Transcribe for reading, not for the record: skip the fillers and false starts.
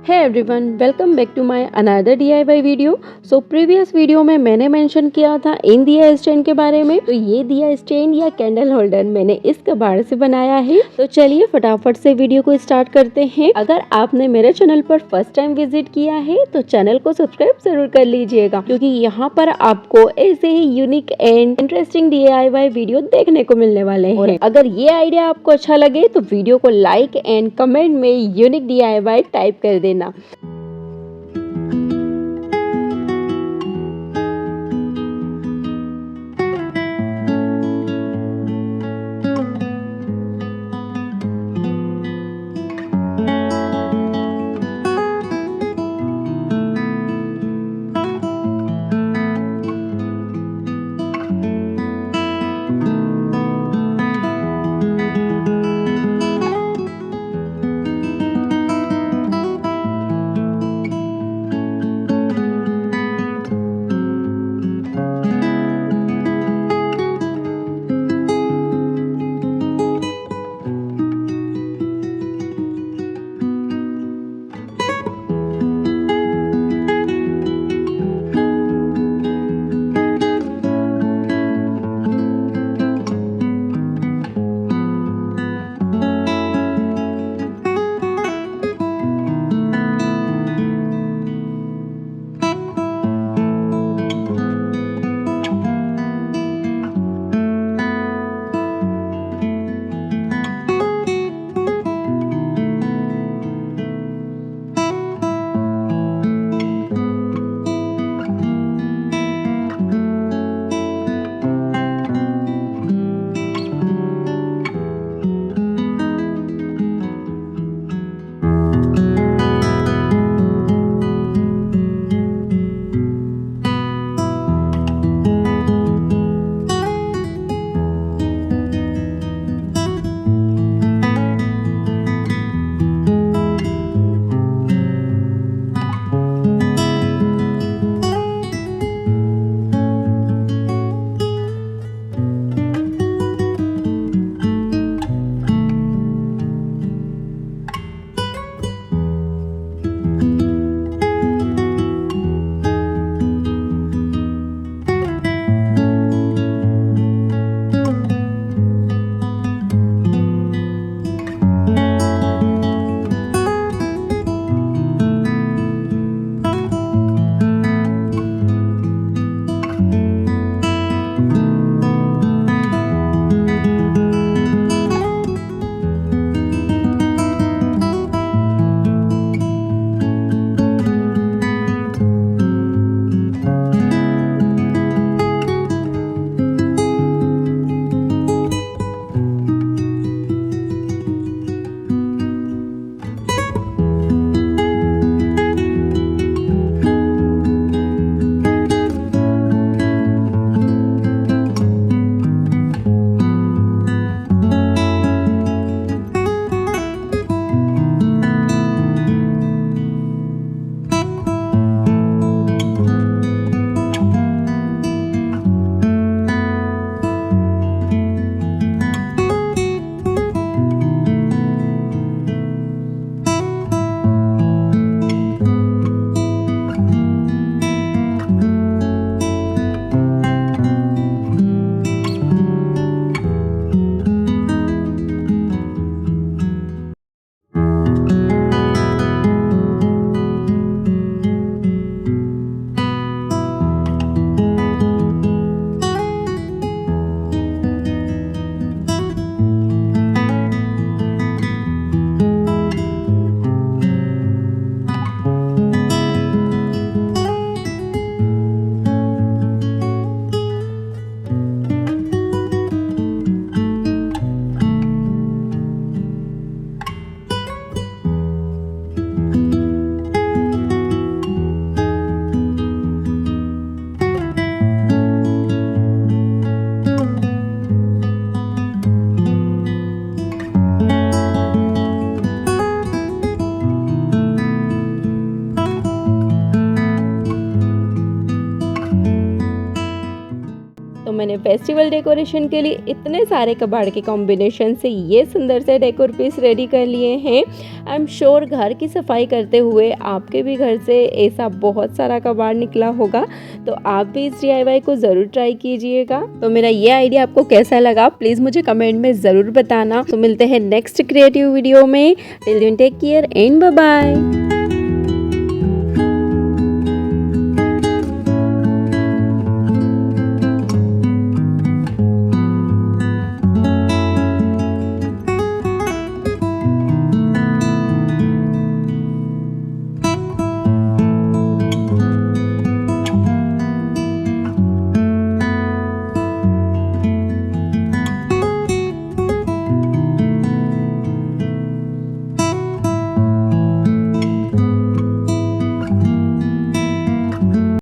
है everyone, welcome back to my another DIY video. So previous video में मैंने mention किया था इन दिया स्टैंड के बारे में। तो ये दिया स्टैंड या कैंडल होल्डर मैंने इस कबाड़ से बनाया है। तो चलिए फटाफट से वीडियो को स्टार्ट करते हैं। अगर आपने मेरे चैनल पर फर्स्ट टाइम विजिट किया है तो चैनल को सब्सक्राइब जरूर कर लीजिएगा, क्योंकि यहाँ पर आपको ऐसे ही unique and interesting DIY video देखने को मिलने वाले हैं। और अगर ये आइडिया आपको अच्छा लगे तो वीडियो को लाइक एंड कमेंट में यूनिक DIY टाइप कर देना। मैंने फेस्टिवल डेकोरेशन के लिए इतने सारे कबाड़ के कॉम्बिनेशन से ये सुंदर से डेकोर पीस रेडी कर लिए हैं। आई एम श्योर घर की सफाई करते हुए आपके भी घर से ऐसा बहुत सारा कबाड़ निकला होगा, तो आप भी इस DIY को ज़रूर ट्राई कीजिएगा। तो मेरा ये आइडिया आपको कैसा लगा प्लीज़ मुझे कमेंट में ज़रूर बताना। तो मिलते हैं नेक्स्ट क्रिएटिव वीडियो में। Till then take care and bye bye.